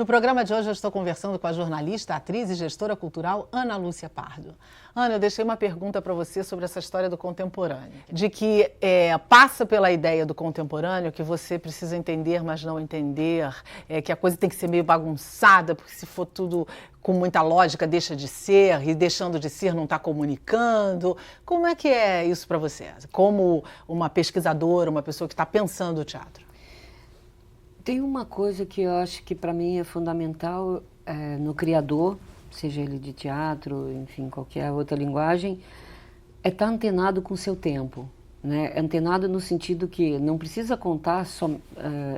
No programa de hoje eu estou conversando com a jornalista, atriz e gestora cultural Ana Lúcia Pardo. Ana, eu deixei uma pergunta para você sobre essa história do contemporâneo. De que passa pela ideia do contemporâneo que você precisa entender, mas não entender, que a coisa tem que ser meio bagunçada, porque se for tudo com muita lógica deixa de ser, e deixando de ser não está comunicando. Como é que é isso para você? Como uma pesquisadora, uma pessoa que está pensando o teatro? Tem uma coisa que eu acho que para mim é fundamental no criador, seja ele de teatro, enfim, qualquer outra linguagem, é estar antenado com o seu tempo, né? Antenado no sentido que não precisa contar só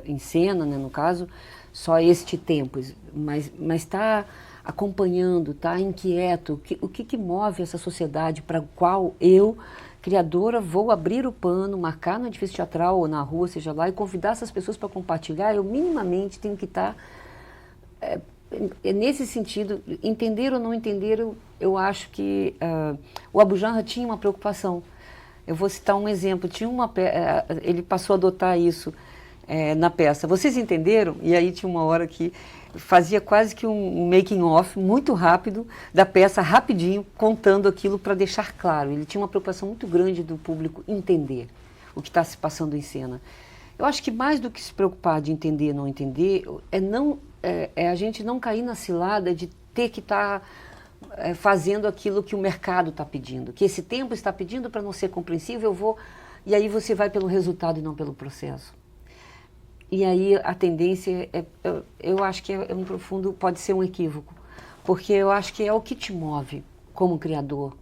em cena, né, no caso, só este tempo, mas está acompanhando, está inquieto, o que move essa sociedade para a qual eu, criadora, vou abrir o pano, marcar no edifício teatral ou na rua, seja lá, e convidar essas pessoas para compartilhar. Eu minimamente tenho que estar nesse sentido, entender ou não entender. Eu acho que o Abu Janra tinha uma preocupação. Eu vou citar um exemplo. Ele passou a adotar isso na peça. Vocês entenderam? E aí tinha uma hora que fazia quase que um making off muito rápido da peça, rapidinho, contando aquilo para deixar claro. Ele tinha uma preocupação muito grande do público entender o que está se passando em cena. Eu acho que mais do que se preocupar de entender ou não entender, é a gente não cair na cilada de ter que estar fazendo aquilo que o mercado está pedindo, que esse tempo está pedindo para não ser compreensível, e aí você vai pelo resultado e não pelo processo. E aí a tendência, eu acho que um profundo, pode ser um equívoco, porque eu acho que é o que te move como criador.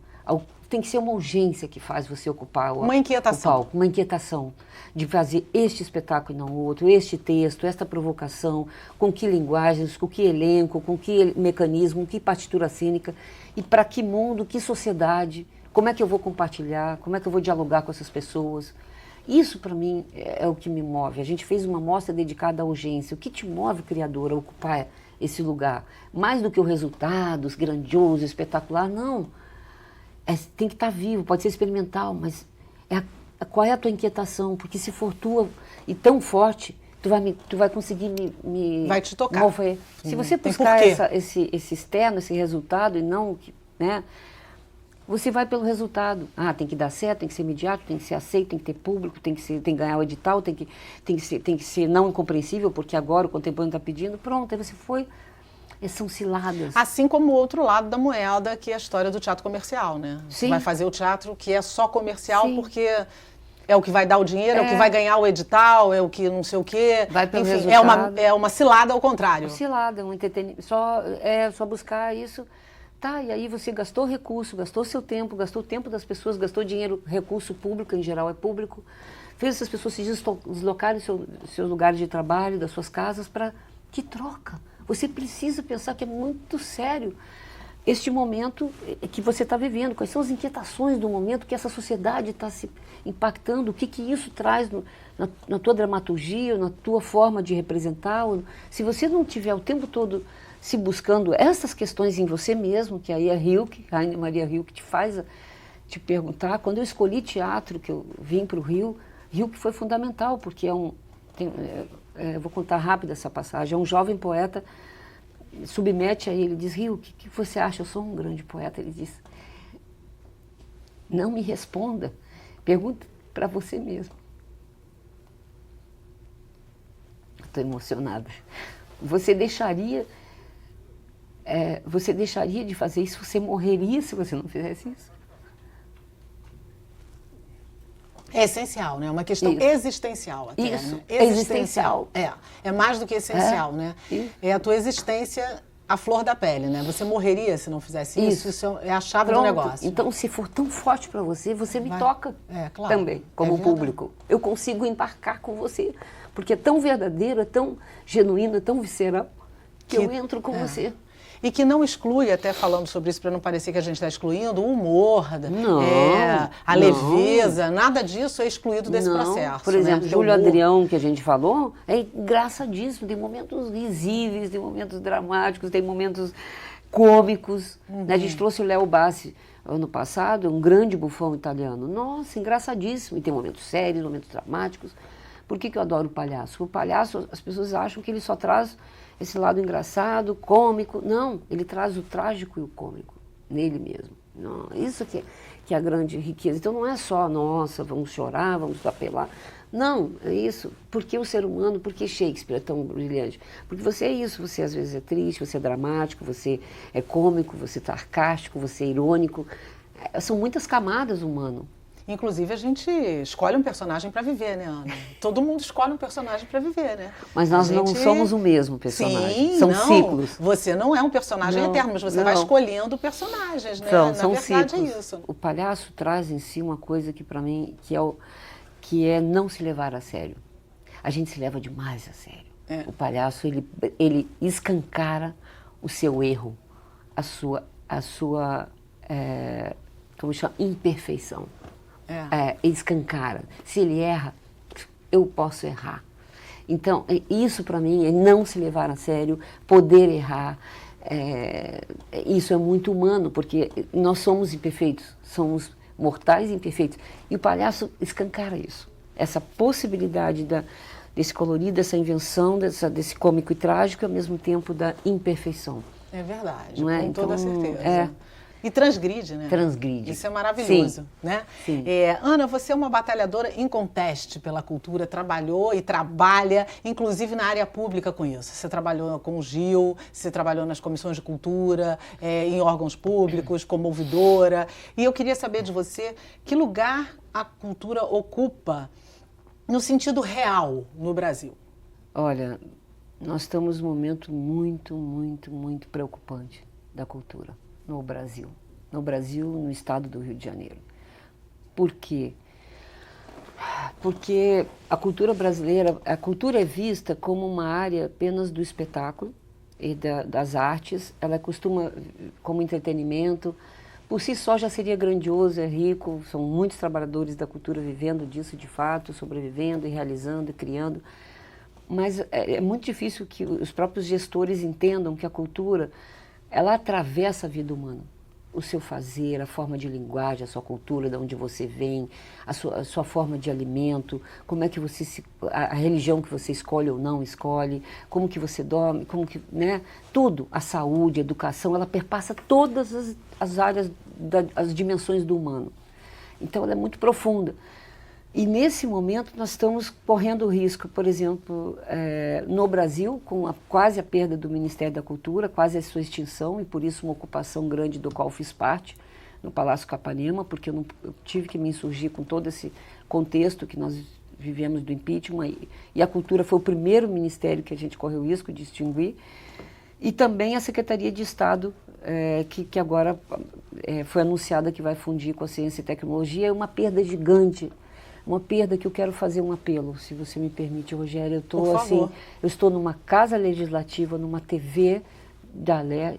Tem que ser uma urgência que faz você ocupar uma inquietação. O palco, uma inquietação de fazer este espetáculo e não outro, este texto, esta provocação, com que linguagens, com que elenco, com que mecanismo, que partitura cênica, e para que mundo, que sociedade, como é que eu vou compartilhar, como é que eu vou dialogar com essas pessoas. Isso, para mim, é o que me move. A gente fez uma mostra dedicada à urgência. O que te move, criador, a ocupar esse lugar? Mais do que o resultado grandioso, espetacular, não. Tem que estar vivo, pode ser experimental, mas qual é a tua inquietação? Porque se for tua e tão forte, tu vai conseguir me vai te tocar. Mover. Se você buscar esse externo, esse resultado, e não, né? Você vai pelo resultado. Tem que dar certo, tem que ser imediato, tem que ser aceito, tem que ter público, tem que ganhar o edital, tem que ser não incompreensível, porque agora o contemporâneo está pedindo. Pronto, aí você foi. São ciladas. Assim como o outro lado da moeda, que é a história do teatro comercial, né? Sim. Você vai fazer o teatro que é só comercial. Sim. Porque é o que vai dar o dinheiro, é o que vai ganhar o edital, é o que não sei o quê. Vai pelo Enfim, resultado. É uma cilada ao contrário. Cilada, um entretenimento. Só buscar isso. Tá, e aí você gastou recurso, gastou seu tempo, gastou o tempo das pessoas, gastou dinheiro, recurso público, em geral é público, fez essas pessoas se deslocarem dos seus lugares de trabalho, das suas casas, para que troca? Você precisa pensar que é muito sério este momento que você está vivendo, quais são as inquietações do momento que essa sociedade está se impactando, o que isso traz na tua dramaturgia, na tua forma de representar. Se você não tiver o tempo todo se buscando essas questões em você mesmo, que aí é Rainer Maria Rilke te faz te perguntar. Quando eu escolhi teatro, que eu vim para o Rio, Rilke foi fundamental, porque eu vou contar rápido essa passagem, é um jovem poeta, submete a ele, diz: Rilke, o que você acha? Eu sou um grande poeta. Ele diz: não me responda, pergunta para você mesmo. Estou emocionada. Você deixaria de fazer isso? Você morreria se você não fizesse isso? É essencial, né? É uma questão existencial até. Isso, né? Existencial. É mais do que essencial, né? É a tua existência à flor da pele, né? Você morreria se não fizesse isso. Isso é a chave do negócio. Então, se for tão forte para você me toca claro. Também, como público. Eu consigo embarcar com você, porque é tão verdadeiro, é tão genuíno, é tão visceral, que eu entro com você. E que não exclui, até falando sobre isso para não parecer que a gente está excluindo, o humor, a leveza, nada disso é excluído desse processo. Por exemplo, Júlio Adrião, que a gente falou, é engraçadíssimo, tem momentos risíveis, tem momentos dramáticos, tem momentos cômicos. A gente trouxe o Léo Bassi ano passado, um grande bufão italiano. Nossa, engraçadíssimo, e tem momentos sérios, momentos dramáticos. Por que eu adoro o palhaço? O palhaço, as pessoas acham que ele só traz esse lado engraçado, cômico. Não, ele traz o trágico e o cômico nele mesmo. Não, isso que é a grande riqueza. Então não é só, nossa, vamos chorar, vamos apelar. Não, é isso. Por que o ser humano, por que Shakespeare é tão brilhante? Porque você é isso, você às vezes é triste, você é dramático, você é cômico, você é sarcástico, você é irônico. São muitas camadas humano. Inclusive, a gente escolhe um personagem para viver, né, Ana? Todo mundo escolhe um personagem para viver, né? Mas nós não somos o mesmo personagem. Sim, são não, ciclos. Você não é um personagem eterno, mas você vai escolhendo personagens, né? São Na verdade ciclos. é isso. O palhaço traz em si uma coisa que para mim que é não se levar a sério. A gente se leva demais a sério. O palhaço, ele escancara o seu erro, a sua como chama? Imperfeição. Escancara. Se ele erra, eu posso errar. Então, isso para mim é não se levar a sério, poder errar. Isso é muito humano, porque nós somos imperfeitos, somos mortais e imperfeitos. E o palhaço escancara isso. Essa possibilidade desse colorido, dessa invenção, desse cômico e trágico, e ao mesmo tempo da imperfeição. É verdade, não é? com toda Então, certeza. E transgride, né? Transgride. Isso é maravilhoso, Sim. né? Sim. Ana, você é uma batalhadora inconteste pela cultura, trabalhou e trabalha, inclusive na área pública com isso. Você trabalhou com o Gil, você trabalhou nas comissões de cultura, em órgãos públicos, como ouvidora. E eu queria saber de você que lugar a cultura ocupa no sentido real no Brasil. Olha, nós estamos num momento muito, muito, muito preocupante da cultura no Brasil. No Brasil, no estado do Rio de Janeiro. Por quê? Porque a cultura brasileira, a cultura é vista como uma área apenas do espetáculo e das artes. Ela costuma, como entretenimento, por si só já seria grandioso, é rico, são muitos trabalhadores da cultura vivendo disso de fato, sobrevivendo e realizando e criando. Mas é muito difícil que os próprios gestores entendam que a cultura, ela atravessa a vida humana. O seu fazer, a forma de linguagem, a sua cultura, de onde você vem, a sua forma de alimento, como é que a religião que você escolhe ou não escolhe, como que você dorme, como que, né? Tudo, a saúde, a educação, ela perpassa todas as áreas, as dimensões do humano. Então ela é muito profunda. E nesse momento nós estamos correndo o risco, por exemplo, no Brasil, com quase a perda do Ministério da Cultura, quase a sua extinção, e por isso uma ocupação grande do qual fiz parte, no Palácio Capanema, porque eu tive que me insurgir com todo esse contexto que nós vivemos do impeachment, e a cultura foi o primeiro ministério que a gente correu o risco de extinguir, e também a Secretaria de Estado, que agora foi anunciada que vai fundir com a Ciência e Tecnologia, é uma perda gigante. Uma perda que eu quero fazer um apelo, se você me permite, Rogério. Eu estou numa casa legislativa, numa TV da Lé,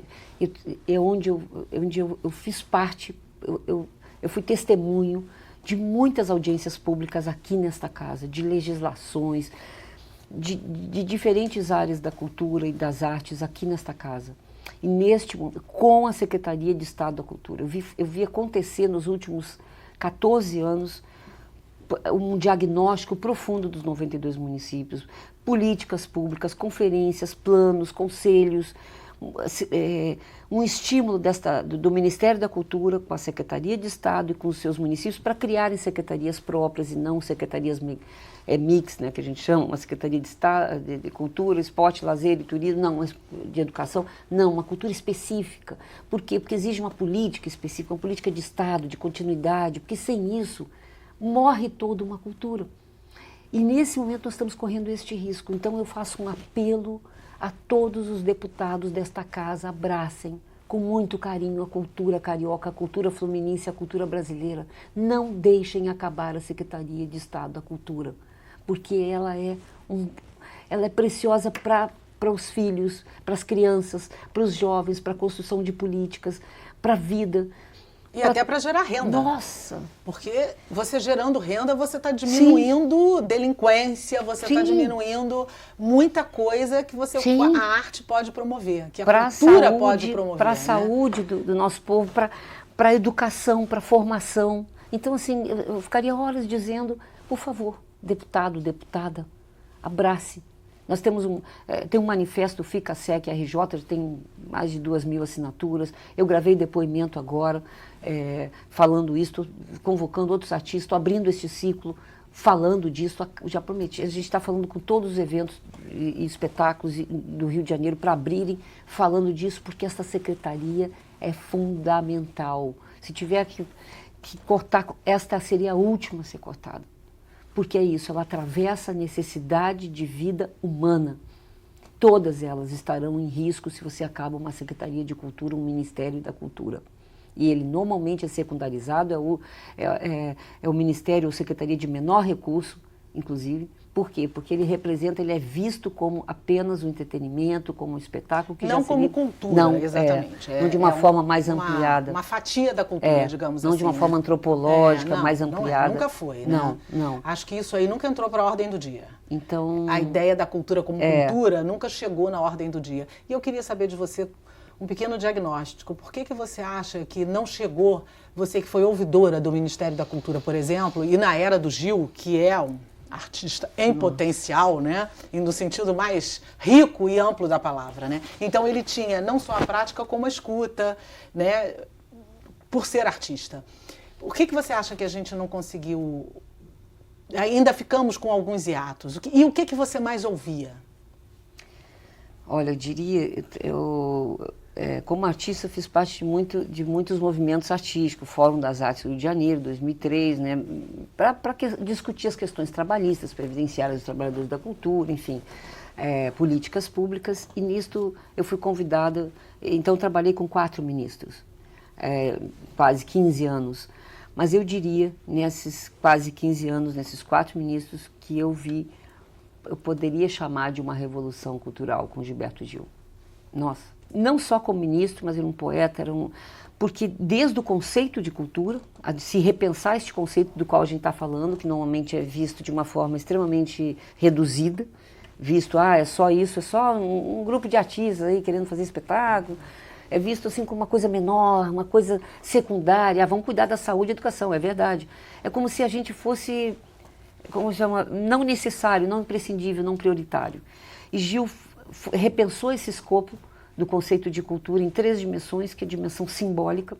onde eu fiz parte, eu fui testemunho de muitas audiências públicas aqui nesta casa, de legislações, de diferentes áreas da cultura e das artes aqui nesta casa. E neste momento, com a Secretaria de Estado da Cultura, eu vi acontecer nos últimos 14 anos um diagnóstico profundo dos 92 municípios, políticas públicas, conferências, planos, conselhos, um estímulo do Ministério da Cultura com a Secretaria de Estado e com os seus municípios para criarem secretarias próprias e não secretarias mix, né, que a gente chama, uma Secretaria de Estado, de Cultura, Esporte, Lazer e Turismo, não, de Educação, não, uma cultura específica. Por quê? Porque exige uma política específica, uma política de Estado, de continuidade, porque sem isso morre toda uma cultura. E nesse momento nós estamos correndo este risco. Então eu faço um apelo a todos os deputados desta casa, abracem com muito carinho a cultura carioca, a cultura fluminense, a cultura brasileira. Não deixem acabar a Secretaria de Estado da Cultura, porque ela é preciosa para os filhos, para as crianças, para os jovens, para a construção de políticas, para a vida. E até para gerar renda. Nossa! Porque você gerando renda, você está diminuindo delinquência, você está diminuindo muita coisa que a arte pode promover, que a cultura pode promover. Para a saúde do nosso povo, para a educação, para a formação. Então, assim, eu ficaria horas dizendo, por favor, deputado, deputada, abrace. Nós temos tem um manifesto do FICASEC RJ, tem mais de 2.000 assinaturas. Eu gravei depoimento agora, falando isso, convocando outros artistas, estou abrindo esse ciclo, falando disso. Já prometi, a gente está falando com todos os eventos e espetáculos do Rio de Janeiro para abrirem, falando disso, porque essa secretaria é fundamental. Se tiver que cortar, esta seria a última a ser cortada. Porque é isso, ela atravessa a necessidade de vida humana. Todas elas estarão em risco se você acaba uma Secretaria de Cultura, um Ministério da Cultura. E ele normalmente é secundarizado, é o Ministério ou Secretaria de menor recurso, inclusive. Por quê? Porque ele é visto como apenas um entretenimento, como um espetáculo que não já como cultura, não, exatamente. Não de uma forma mais ampliada. Uma fatia da cultura, digamos assim. Não de uma forma antropológica, mais não ampliada. Nunca foi, né? Não. Acho que isso aí nunca entrou para a ordem do dia. Então, a ideia da cultura como cultura nunca chegou na ordem do dia. E eu queria saber de você um pequeno diagnóstico. Por que você acha que não chegou, você que foi ouvidora do Ministério da Cultura, por exemplo, e na era do Gil, que é um artista em potencial, né? E no sentido mais rico e amplo da palavra, né? Então ele tinha não só a prática como a escuta, né? Por ser artista. O que você acha que a gente não conseguiu? Ainda ficamos com alguns hiatos. E o que você mais ouvia? Olha, eu diria, como artista, fiz parte de muitos movimentos artísticos, Fórum das Artes do Rio de Janeiro, 2003, né, para discutir as questões trabalhistas, previdenciárias dos trabalhadores da cultura, enfim, políticas públicas, e nisto eu fui convidada, então trabalhei com 4 ministros, quase 15 anos, mas eu diria, nesses quase 15 anos, nesses 4 ministros, que eu poderia chamar de uma revolução cultural com Gilberto Gil. Nossa! Não só como ministro, mas era um poeta, porque desde o conceito de cultura, de se repensar este conceito do qual a gente está falando, que normalmente é visto de uma forma extremamente reduzida, visto, é só isso, é só um grupo de artistas aí querendo fazer espetáculo, é visto assim como uma coisa menor, uma coisa secundária, vamos cuidar da saúde e educação, é verdade. É como se a gente fosse, como chama, não necessário, não imprescindível, não prioritário. E Gil repensou esse escopo do conceito de cultura em 3 dimensões, que é a dimensão simbólica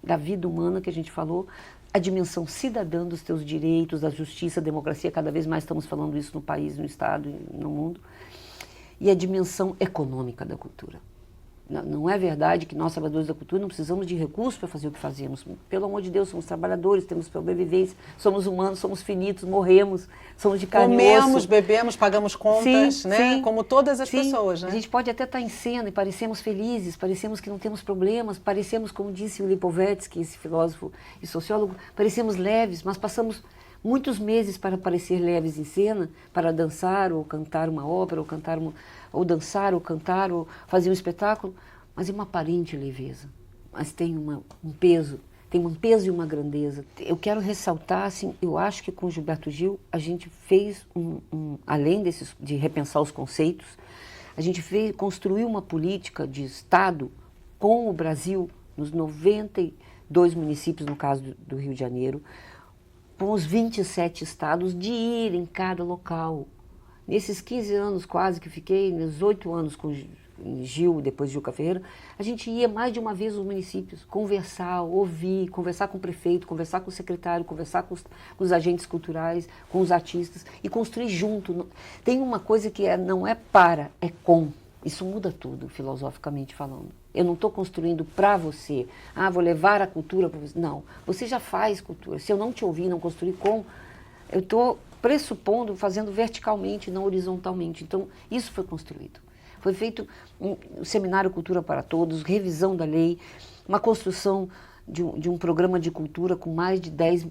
da vida humana que a gente falou, a dimensão cidadã dos teus direitos, da justiça, da democracia, cada vez mais estamos falando isso no país, no Estado e no mundo, e a dimensão econômica da cultura. Não é verdade que nós, trabalhadores da cultura, não precisamos de recursos para fazer o que fazemos. Pelo amor de Deus, somos trabalhadores, temos sobrevivência, somos humanos, somos finitos, morremos, somos de carne e osso. Comemos, bebemos, pagamos contas, sim, né? Sim, como todas as sim. pessoas, né? A gente pode até estar em cena e parecemos felizes, parecemos que não temos problemas, parecemos, como disse o Lipovetsky, esse filósofo e sociólogo, parecemos leves, mas passamos muitos meses para parecer leves em cena, para dançar ou cantar uma ópera, ou dançar ou cantar ou fazer um espetáculo, mas é uma aparente leveza, mas tem um peso e uma grandeza. Eu quero ressaltar, assim, eu acho que com Gilberto Gil a gente fez, além de repensar os conceitos, a gente construiu uma política de Estado com o Brasil, nos 92 municípios, no caso do Rio de Janeiro, com os 27 estados, de ir em cada local. Nesses 15 anos quase que fiquei, nos 8 anos com Gil, depois Gilca Ferreira, a gente ia mais de uma vez nos municípios, conversar, ouvir, conversar com o prefeito, conversar com o secretário, conversar com os agentes culturais, com os artistas e construir junto. Tem uma coisa que não é para, é com. Isso muda tudo, filosoficamente falando. Eu não estou construindo para você. Vou levar a cultura para você. Não, você já faz cultura. Se eu não te ouvir, não construir com, eu estou pressupondo, fazendo verticalmente, não horizontalmente. Então, isso foi construído. Foi feito um seminário Cultura para Todos, revisão da lei, uma construção de um programa de cultura com mais de 10,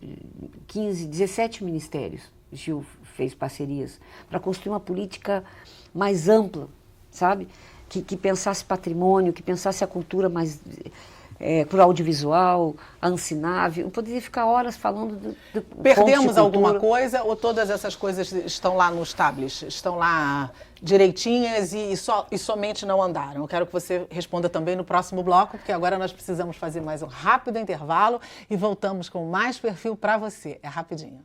15, 17 ministérios. Gil fez parcerias para construir uma política mais ampla, sabe? Que pensasse patrimônio, que pensasse a cultura mais pro audiovisual, a Ancinável. Eu poderia ficar horas falando do Perdemos alguma coisa ou todas essas coisas estão lá nos tablets? Estão lá direitinhas e somente não andaram? Eu quero que você responda também no próximo bloco, porque agora nós precisamos fazer mais um rápido intervalo e voltamos com mais perfil para você. É rapidinho.